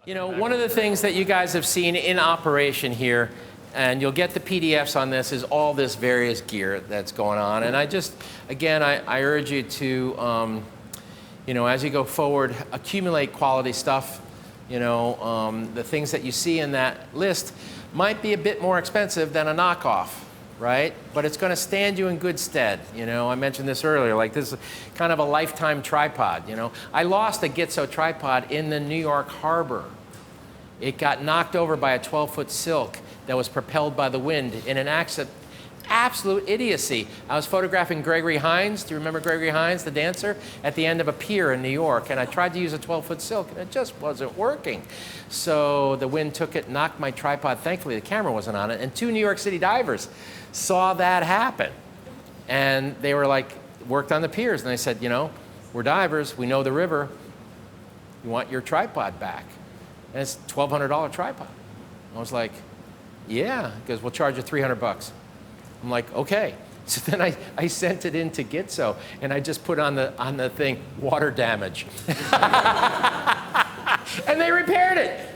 You know, one of the things that you guys have seen in operation here, and you'll get the PDFs on this, is all this various gear that's going on. And I just, again, I urge you to, you know, as you go forward, accumulate quality stuff. You know, the things that you see in that list might be a bit more expensive than a knockoff, right? But it's going to stand you in good stead. You know, I mentioned this earlier, like this is kind of a lifetime tripod, you know. I lost a Gitzo tripod in the New York harbor. It got knocked over by a 12-foot silk that was propelled by the wind in an accident. Absolute idiocy. I was photographing Gregory Hines. Do you remember Gregory Hines, the dancer? At the end of a pier in New York, and I tried to use a 12-foot silk, and it just wasn't working. So the wind took it, knocked my tripod. Thankfully, the camera wasn't on it, and 2 New York City divers saw that happen. And they were like, worked on the piers, and they said, you know, we're divers, we know the river, you want your tripod back. And it's a $1,200 tripod. I was like, yeah. He goes, we'll charge you $300. I'm like, okay. So then I sent it in to Gitzo, and I just put on the thing, water damage. And they repaired it.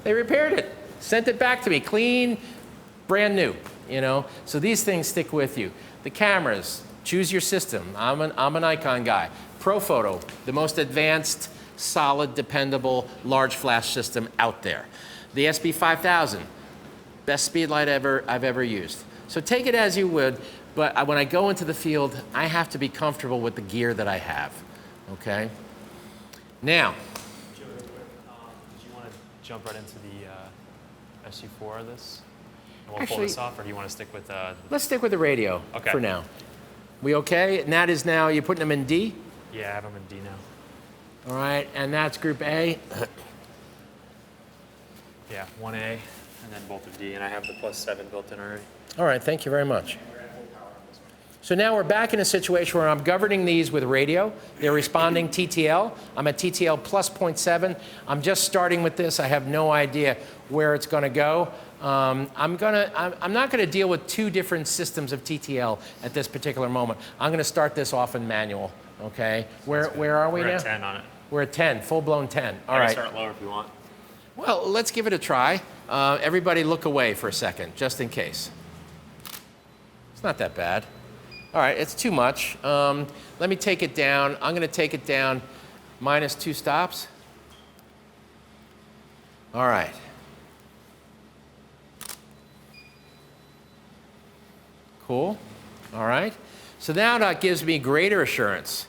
They repaired it. Sent it back to me, clean, brand new, you know? So these things stick with you. The cameras, choose your system. I'm an Nikon guy. Profolio, the most advanced, solid, dependable, large flash system out there. The SB5000, best speed light I've ever used. So take it as you would, but when I go into the field, I have to be comfortable with the gear that I have, okay? Now. Joe, real quick, did you want to jump right into the SU4 of this? And we'll pull this off, or do you want to stick with Let's stick with the radio for now. We okay? And that is now, you're putting them in D? Yeah, I have them in D now. All right, and that's group A? Yeah, 1A, and then both are D, and I have the +7 built in already. All right, thank you very much. So now we're back in a situation where I'm governing these with radio. They're responding TTL. I'm at TTL +0.7. I'm just starting with this. I have no idea where it's going to go. I'm not going to deal with 2 different systems of TTL at this particular moment. I'm going to start this off in manual. Okay, where are we now? We're at 10 on it. We're at 10, full-blown 10. All right. I can start lower if you want. Well, let's give it a try. Everybody look away for a second, just in case. It's not that bad. All right, it's too much. Let me take it down. I'm going to take it down -2 stops. All right. Cool. All right. So now that gives me greater assurance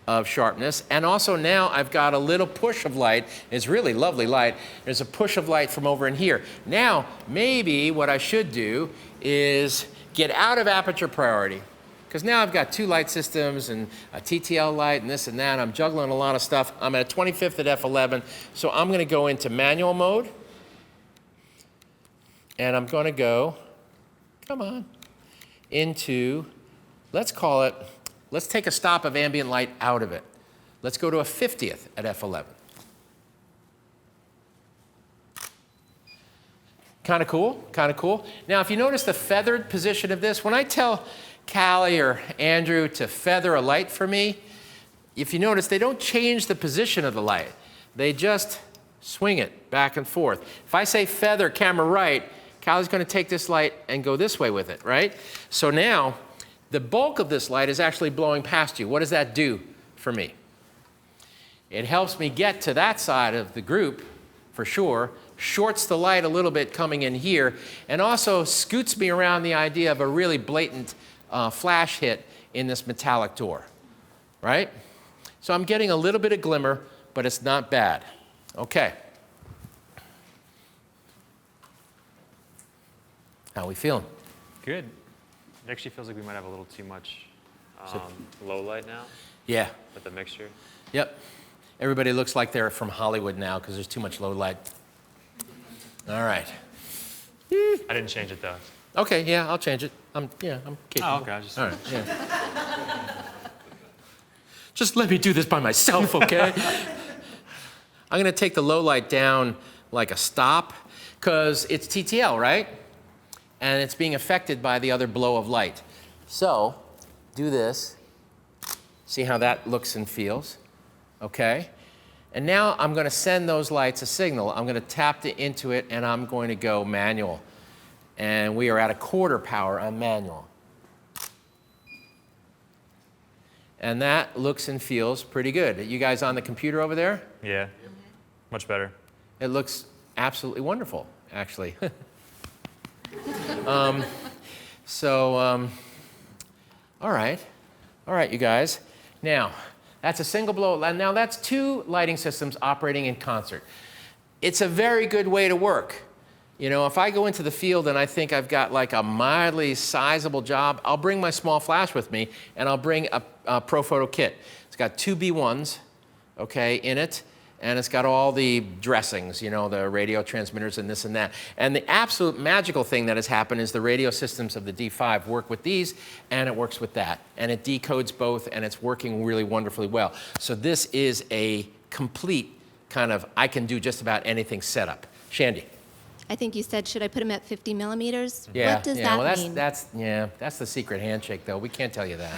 of sharpness, and also now I've got a little push of light. It's really lovely light. There's a push of light from over in here. Now, maybe what I should do is get out of aperture priority, because now I've got 2 light systems and a TTL light and this and that. I'm juggling a lot of stuff. I'm at a 25th at f11, so I'm going to go into manual mode, and I'm going to go, come on, into, let's call it, let's take a stop of ambient light out of it. Let's go to a 50th at f11. Kind of cool, kind of cool. Now, if you notice the feathered position of this, when I tell Callie or Andrew to feather a light for me, if you notice, they don't change the position of the light. They just swing it back and forth. If I say feather camera right, Callie's going to take this light and go this way with it, right? So now, the bulk of this light is actually blowing past you. What does that do for me? It helps me get to that side of the group, for sure, shorts the light a little bit coming in here, and also scoots me around the idea of a really blatant flash hit in this metallic door, right? So I'm getting a little bit of glimmer, but it's not bad. Okay. How we feeling? Good. It actually feels like we might have a little too much low light now. Yeah. With the mixture. Yep. Everybody looks like they're from Hollywood now because there's too much low light. All right. I didn't change it though. Okay, yeah, I'll change it. I'm capable. Oh, okay. All right, yeah. Just let me do this by myself, okay? I'm going to take the low light down like a stop because it's TTL, right? And it's being affected by the other blow of light. So, do this. See how that looks and feels, okay? And now I'm going to send those lights a signal. I'm going to tap into it, and I'm going to go manual. And we are at a quarter power on manual. And that looks and feels pretty good. You guys on the computer over there? Yeah, much better. It looks absolutely wonderful, actually. All right, you guys. Now, that's a single blow. Now, that's 2 lighting systems operating in concert. It's a very good way to work. You know, if I go into the field and I think I've got like a mildly sizable job, I'll bring my small flash with me, and I'll bring a Profolio kit. It's got 2 B1s, okay, in it, and it's got all the dressings, you know, the radio transmitters and this and that. And the absolute magical thing that has happened is the radio systems of the D5 work with these, and it works with that. And it decodes both, and it's working really wonderfully well. So this is a complete kind of, I can do just about anything setup. Shandy. I think you said, should I put them at 50 millimeters? Yeah, What does that well, mean? that's the secret handshake, though. We can't tell you that.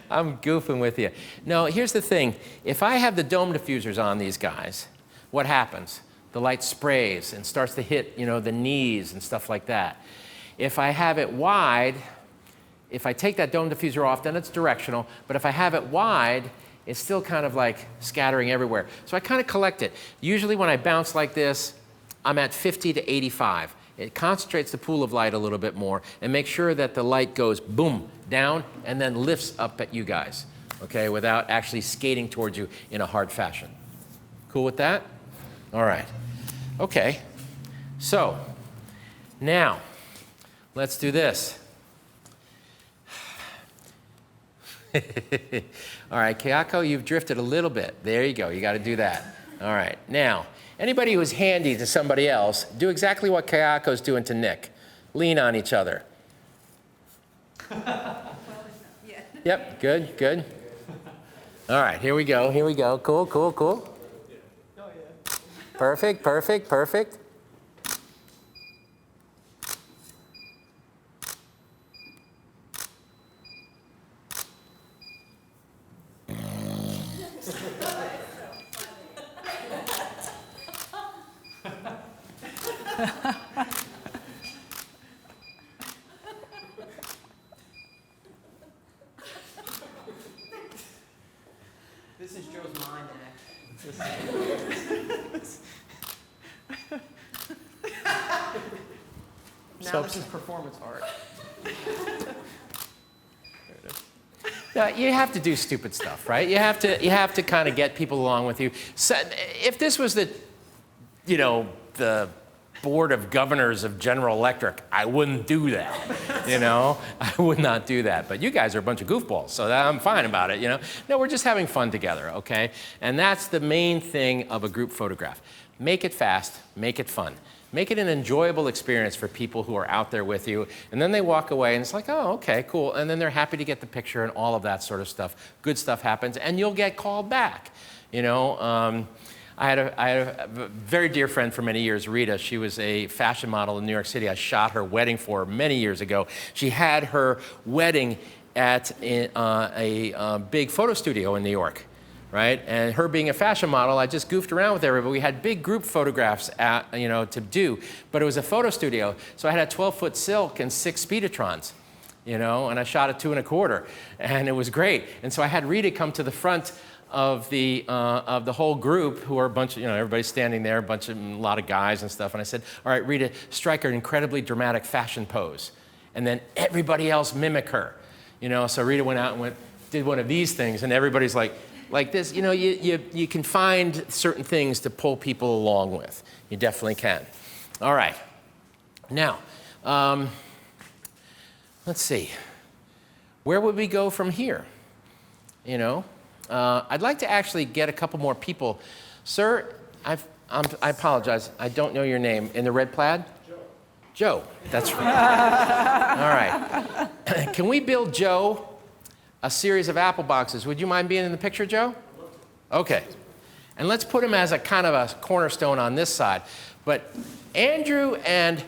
I'm goofing with you. No, here's the thing. If I have the dome diffusers on these guys, what happens? The light sprays and starts to hit, you know, the knees and stuff like that. If I have it wide, if I take that dome diffuser off, then it's directional. But if I have it wide, it's still kind of like scattering everywhere. So I kind of collect it. Usually when I bounce like this, I'm at 50 to 85. It concentrates the pool of light a little bit more and makes sure that the light goes boom, down, and then lifts up at you guys, okay, without actually skating towards you in a hard fashion. Cool with that? All right. Okay. So now let's do this. All right, Kayako, you've drifted a little bit. There you go. You got to do that. All right. Now, anybody who's handy to somebody else, do exactly what Kayako's doing to Nick. Lean on each other. Yep, good, good. All right, here we go, here we go. Cool, cool, cool. Perfect, perfect, perfect. This is Joe's mind act. Now this is performance art. Now, you have to do stupid stuff, right? You have to kind of get people along with you. So if this was the, you know, the board of governors of General Electric, I wouldn't do that, you know? I would not do that. But you guys are a bunch of goofballs, so I'm fine about it, you know? No, we're just having fun together, okay? And that's the main thing of a group photograph. Make it fast, make it fun. Make it an enjoyable experience for people who are out there with you, and then they walk away and it's like, oh, okay, cool. And then they're happy to get the picture and all of that sort of stuff. Good stuff happens, and you'll get called back, you know? I had a very dear friend for many years, Rita. She was a fashion model in New York City. I shot her wedding for her many years ago. She had her wedding at a big photo studio in New York, right? And her being a fashion model, I just goofed around with everybody. We had big group photographs, you know, to do, but it was a photo studio. So I had a 12-foot silk and 6 Speedotrons, you know, and I shot at 2 1/4, and it was great. And so I had Rita come to the front of the whole group, who are a bunch of, you know, everybody's standing there, a lot of guys and stuff. And I said, all right, Rita, strike an incredibly dramatic fashion pose. And then everybody else mimic her. You know, so Rita went out and did one of these things, and everybody's like this. You know, you can find certain things to pull people along with. You definitely can. All right. Now, let's see. Where would we go from here? You know? I'd like to actually get a couple more people. Sir, I apologize. I don't know your name. In the red plaid? Joe. Joe. That's right. All right. Can we build Joe a series of apple boxes? Would you mind being in the picture, Joe? Okay. And let's put him as a kind of a cornerstone on this side. But Andrew and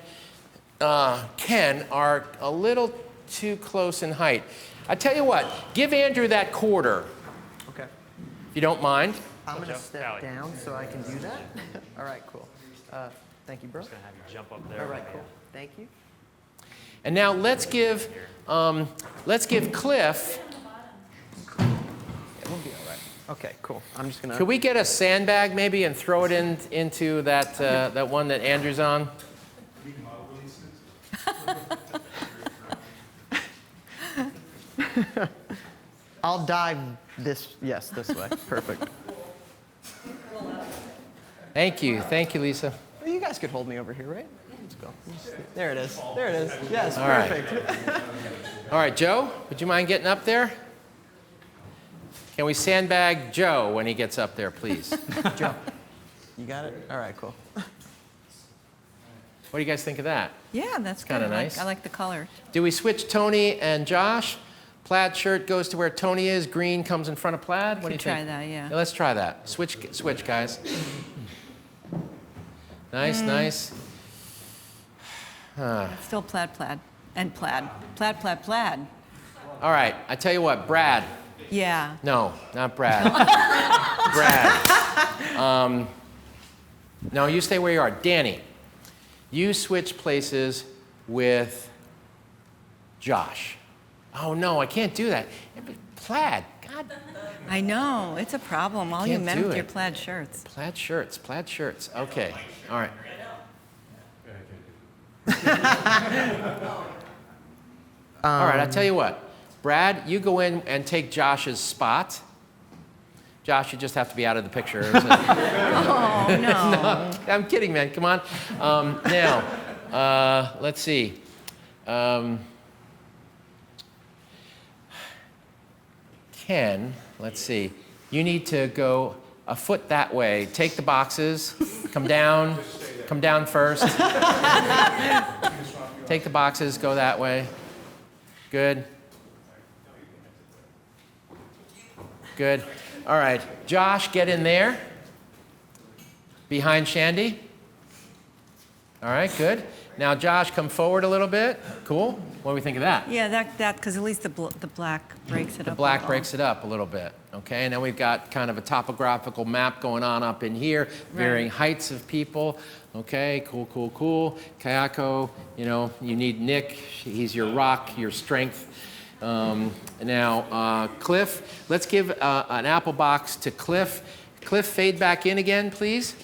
Ken are a little too close in height. I tell you what, give Andrew that quarter. you don't mind. I'm going to Joe? step Allie. down so I can do that. All right, cool. Thank you, bro. Just gonna have you jump up there. All right, cool. Thank you. And now let's give Cliff. We'll be all right. Okay, cool. I'm just going to... Could we get a sandbag maybe and throw it into that that one that Andrew's on? I'll dive this way. Perfect. Thank you, Lisa. Well, you guys could hold me over here, right? Let's go. There it is. There it is. Yes, All right. perfect. All right, Joe, would you mind getting up there? Can we sandbag Joe when he gets up there, please? Joe, you got it? All right, cool. What do you guys think of that? Yeah, that's good. Kinda nice. I like the color. Do we switch Tony and Josh? Plaid shirt goes to where Tony is. Green comes in front of plaid. What do you Could try think? that, yeah. Let's try that. Switch, guys. Nice, nice. It's still plaid, plaid, and plaid. Plaid, plaid, plaid. All right, I tell you what, Brad. Yeah. No, not Brad. Brad. No, you stay where you are. Danny, you switch places with Josh. Oh, no, I can't do that. Plaid. God. I know. It's a problem. All you Can't men do with your it. plaid shirts. Plaid shirts, plaid shirts. Okay, all right. All right, I'll tell you what. Brad, you go in and take Josh's spot. Josh, you just have to be out of the picture. Oh, no. No, I'm kidding, man. Come on. Now, let's see. Ken, let's see. You need to go a foot that way. Take the boxes. Come down first. Take the boxes. Go that way. Good. Good. All right. Josh, get in there. Behind Shandy. All right, good. Now, Josh, come forward a little bit. Cool. What do we think of that? Yeah, because at least the black breaks it up. The a black little. breaks it up a little bit, okay? And then we've got kind of a topographical map going on up in here, varying heights of people. Okay, cool, cool, cool. Kayako, you know, you need Nick. He's your rock, your strength. Now, Cliff, let's give an apple box to Cliff. Cliff, fade back in again, please.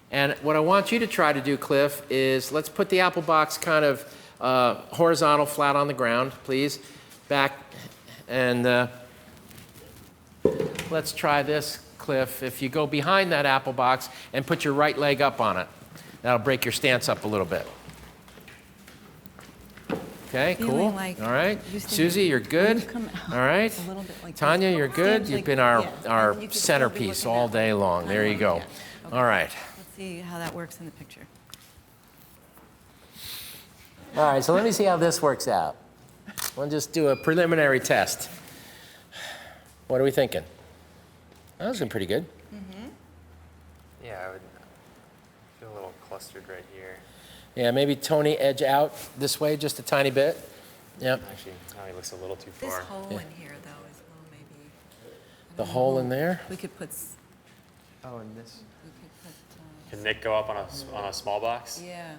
And what I want you to try to do, Cliff, is let's put the apple box kind of horizontal, flat on the ground, please. Back, and let's try this, Cliff. If you go behind that apple box and put your right leg up on it, that'll break your stance up a little bit. Okay, Feeling cool. like All right. you said Susie, you're good. you come out All right. a little bit like Tanya, this. you're good. Seems You've like- been yeah. our And then you could still be centerpiece looking all that day way. long. There you Yeah. go. Okay. All right. Let's see how that works in the picture. All right, so let me see how this works out. We'll just do a preliminary test. What are we thinking? That was pretty good. Yeah, I would feel a little clustered right here. Yeah, maybe Tony edge out this way just a tiny bit. Yep. Actually, now he looks a little too This far. hole in here, though, is a little maybe. The hole in there. We could put. Oh, and this. We could put. Can Nick go up on a small box? Yeah.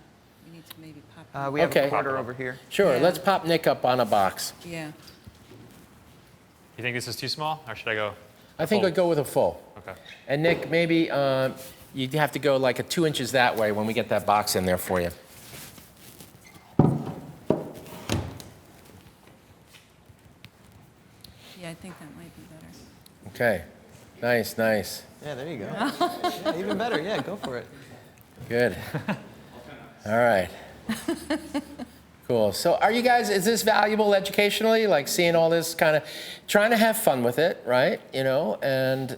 We need to maybe pop. We have Okay. a quarter over here. Sure, Yeah. let's pop Nick up on a box. Yeah. You think this is too small, or should I go? I think full? I'd go with a full. Okay. And Nick, maybe you'd have to go like a 2 inches that way when we get that box in there for you. Yeah, I think that might be better. Okay. Nice, nice. Yeah, there you go. Yeah, even better. Yeah, go for it. Good. All right. Cool. So are you guys, is this valuable educationally? Like seeing all this kind of, trying to have fun with it, right? You know, and,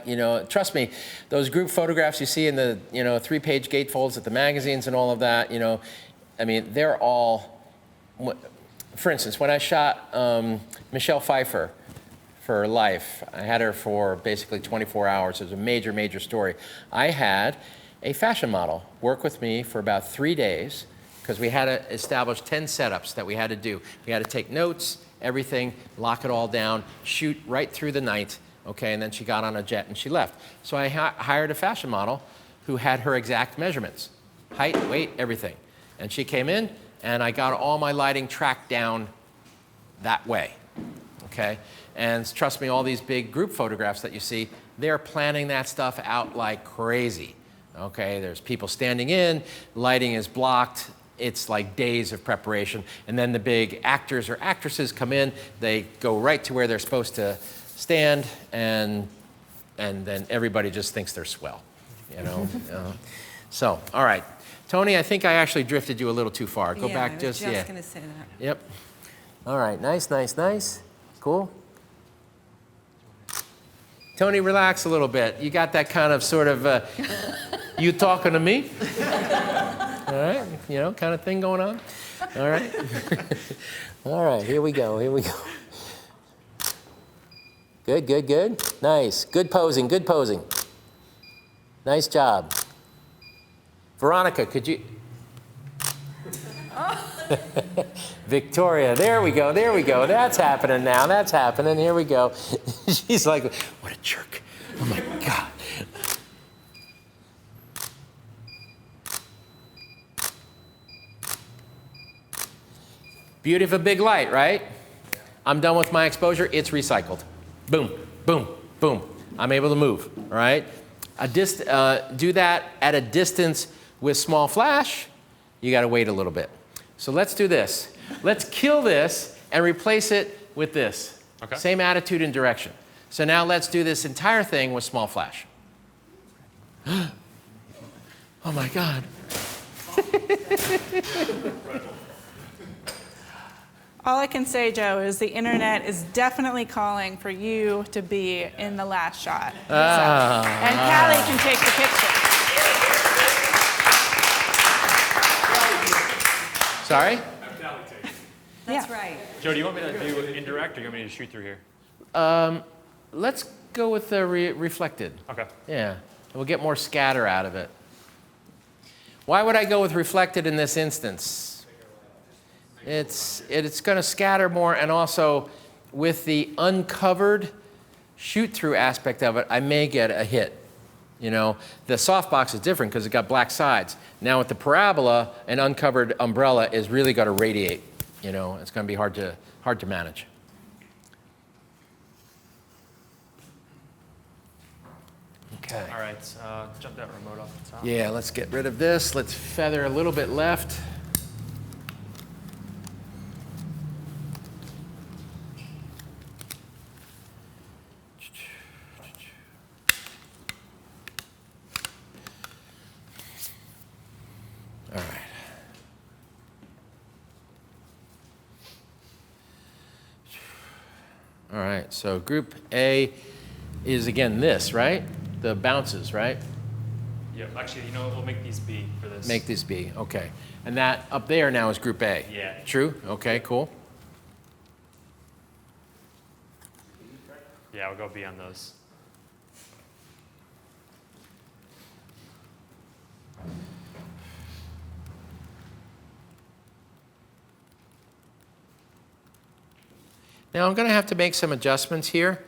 you know, trust me, those group photographs you see in the, you know, 3-page gatefolds at the magazines and all of that, you know, I mean, they're all, for instance, when I shot Michelle Pfeiffer for Life, I had her for basically 24 hours. It was a major, major story. I had a fashion model work with me for about 3 days because we had to establish 10 setups that we had to do. We had to take notes, everything, lock it all down, shoot right through the night, okay, and then she got on a jet and she left. So I hired a fashion model who had her exact measurements, height, weight, everything. And she came in, and I got all my lighting tracked down that way, okay? And trust me, all these big group photographs that you see, they're planning that stuff out like crazy, okay? There's people standing in, lighting is blocked, it's like days of preparation, and then the big actors or actresses come in, they go right to where they're supposed to stand, and then everybody just thinks they're swell, you know? So, all right. Tony, I think I actually drifted you a little too far. Go back just, I was just going to say that. Yep. All right, nice, nice, nice. Cool. Tony, relax a little bit. You got that kind of sort of, you talking to me? All right, you know, kind of thing going on. All right. All right, here we go, here we go. Good, good, good. Nice. Good posing, good posing. Nice job. Veronica, could you? Victoria, there we go, there we go. That's happening now, that's happening. Here we go. She's like, what a jerk. Oh my God. Beauty of a big light, right? I'm done with my exposure, it's recycled. Boom, boom, boom. I'm able to move, all right? Do that at a distance with small flash, you gotta wait a little bit. So let's do this. Let's kill this and replace it with this. Okay. Same attitude and direction. So now let's do this entire thing with small flash. Oh my God. All I can say, Joe, is the internet is definitely calling for you to be in the last shot. And Callie can take the picture. Sorry? That's right. Joe, do you want me to do indirect, or do you want me to shoot through here? Let's go with the reflected. Okay. Yeah, we'll get more scatter out of it. Why would I go with reflected in this instance? It's going to scatter more, and also with the uncovered shoot-through aspect of it, I may get a hit. You know, the softbox is different because it's got black sides. Now with the parabola, an uncovered umbrella is really going to radiate. You know, it's going to be hard to manage. Okay. All right, jump that remote off the top. Yeah, let's get rid of this. Let's feather a little bit left. All right. All right, so group A is again this, right? The bounces, right? Yeah, actually, you know, we'll make these B for this. Make this B, okay. And that up there now is group A? Yeah. True? Okay, cool. Yeah, we'll go B on those. Now I'm going to have to make some adjustments here.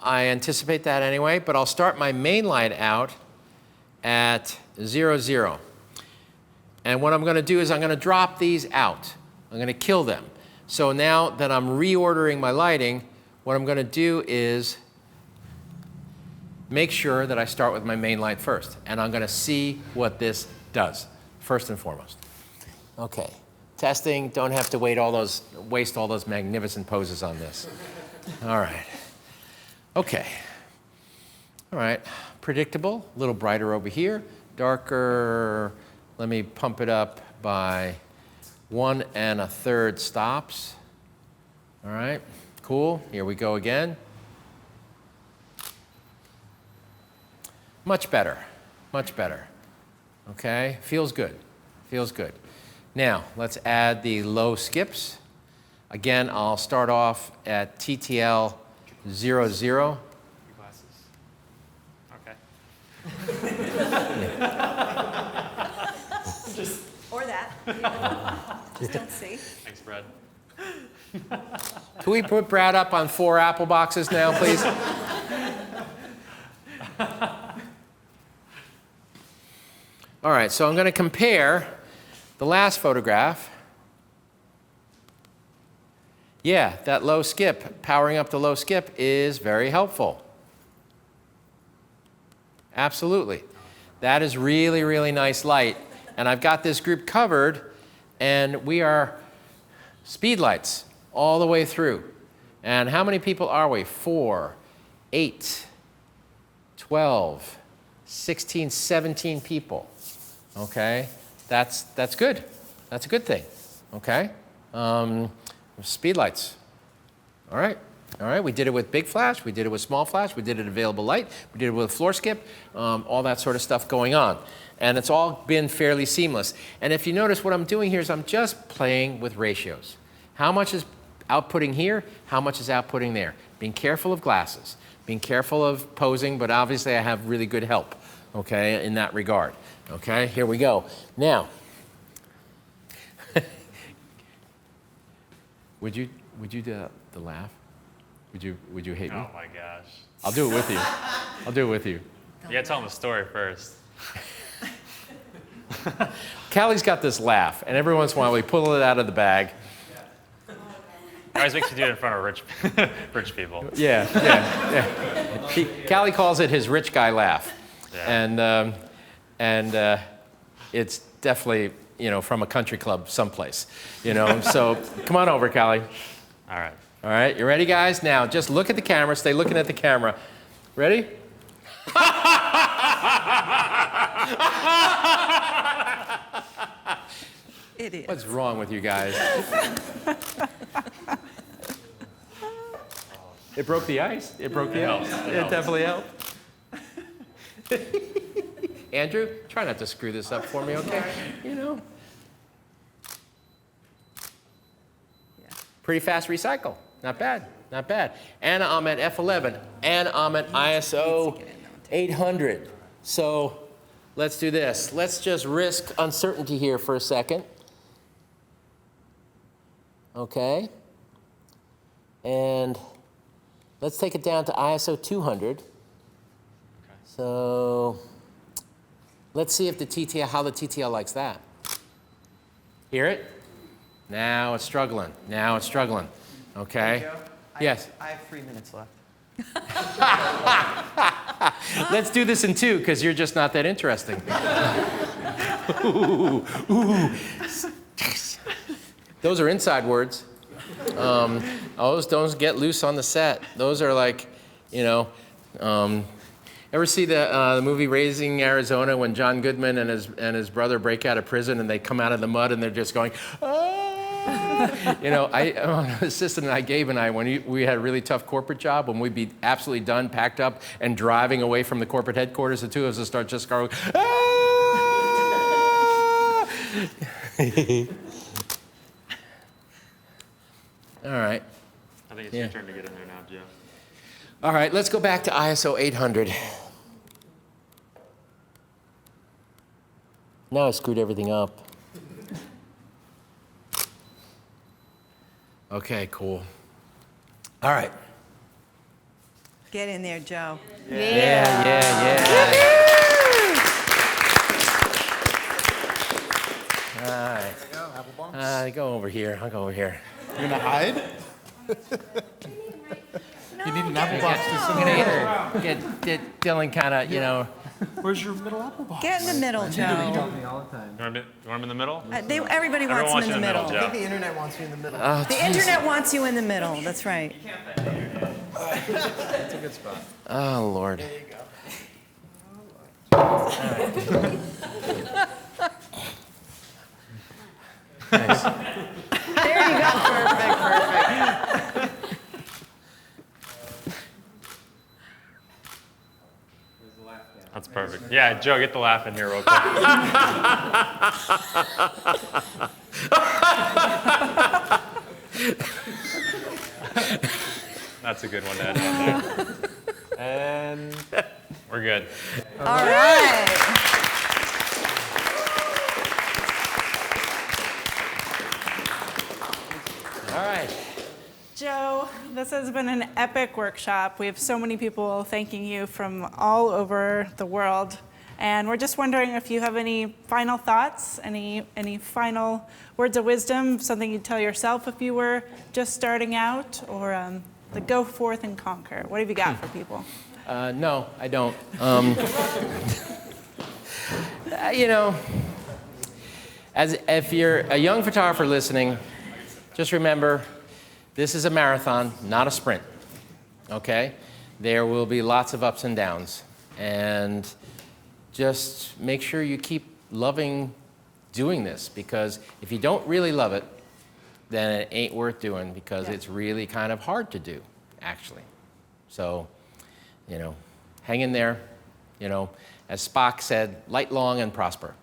I anticipate that anyway, but I'll start my main light out at 0, 0. And what I'm going to do is I'm going to drop these out. I'm going to kill them. So now that I'm reordering my lighting, what I'm going to do is make sure that I start with my main light first. And I'm going to see what this does, first and foremost. Okay. Testing, don't have to waste all those magnificent poses on this. All right. Okay. All right. Predictable, a little brighter over here, darker. Let me pump it up by 1 1/3 stops. All right. Cool. Here we go again. Much better. Much better. Okay. Feels good. Feels good. Now, let's add the low skips. Again, I'll start off at TTL 0, 0. Glasses. Okay. Or that. Just don't see. Thanks, Brad. Can we put Brad up on 4 apple boxes now, please? All right, so I'm going to compare the last photograph. Yeah, that low skip, powering up the low skip is very helpful. Absolutely. That is really, really nice light. And I've got this group covered, and we are speed lights all the way through. And how many people are we? 4, 8, 12, 16, 17 people. Okay, that's good. That's a good thing. Okay, speed lights. All right, we did it with big flash, we did it with small flash, we did it available light, we did it with floor skip, all that sort of stuff going on. And it's all been fairly seamless. And if you notice, what I'm doing here is I'm just playing with ratios. How much is outputting here? How much is outputting there? Being careful of glasses, being careful of posing, but obviously I have really good help, okay, in that regard. Okay, here we go. Now, would you do the laugh? Would you hate me? Oh my gosh. I'll do it with you. I'll do it with you. You gotta tell them the story first. Callie's got this laugh, and every once in a while we pull it out of the bag. It always makes you do it in front of rich people. Yeah. Callie calls it his rich guy laugh. Yeah. And it's definitely, from a country club someplace, So come on over, Callie. All right. All right, you ready, guys? Now, just look at the camera. Stay looking at the camera. Ready? Idiot. What's wrong with you guys? It broke the ice. It broke the ice. It definitely helped. Andrew, try not to screw this up for me, okay? Pretty fast recycle. Not bad. Not bad. And I'm at F11. And I'm at ISO 800. So let's do this. Let's just risk uncertainty here for a second. Okay. And let's take it down to ISO 200. So let's see if how the TTL likes that. Hear it? Now it's struggling. Okay. Joe, Yes. I have 3 minutes left. Let's do this in 2, because you're just not that interesting. Ooh. Those are inside words. Those don't get loose on the set. Those are like, ever see the movie Raising Arizona when John Goodman and his brother break out of prison and they come out of the mud and they're just going, ah! An assistant Gabe and I, when we had a really tough corporate job, when we'd be absolutely done, packed up, and driving away from the corporate headquarters, the two of us would start just going, ah! All right. I think it's your turn to get in there now, Joe. All right, let's go back to ISO 800. Now I screwed everything up. Okay, cool. All right. Get in there, Joe. Yeah. All right. Apple bombs. Go over here. I'll go over here. You're gonna hide? You need an apple box to I'm gonna get Dylan kind of, Where's your middle apple box? Get in the middle, Joe. Me all the time. You want him in the middle? Everybody Everyone wants him in the middle. Joe. I think the internet wants me in the middle. The internet wants you in the middle. That's right. That's a good spot. Oh, Lord. There you go. Nice. There you go. Perfect. That's perfect. Yeah, Joe, get the laugh in here real quick. That's a good one to end on there. And we're good. All right. All right. Joe, This has been an epic workshop. We have so many people thanking you from all over the world. And we're just wondering if you have any final thoughts, any final words of wisdom, something you'd tell yourself if you were just starting out, or the go forth and conquer. What have you got for people? No, I don't. If you're a young photographer listening, just remember, this is a marathon, not a sprint, okay? There will be lots of ups and downs, and just make sure you keep loving doing this, because if you don't really love it, then it ain't worth doing, because it's really kind of hard to do, actually. So, hang in there. As Spock said, light long and prosper.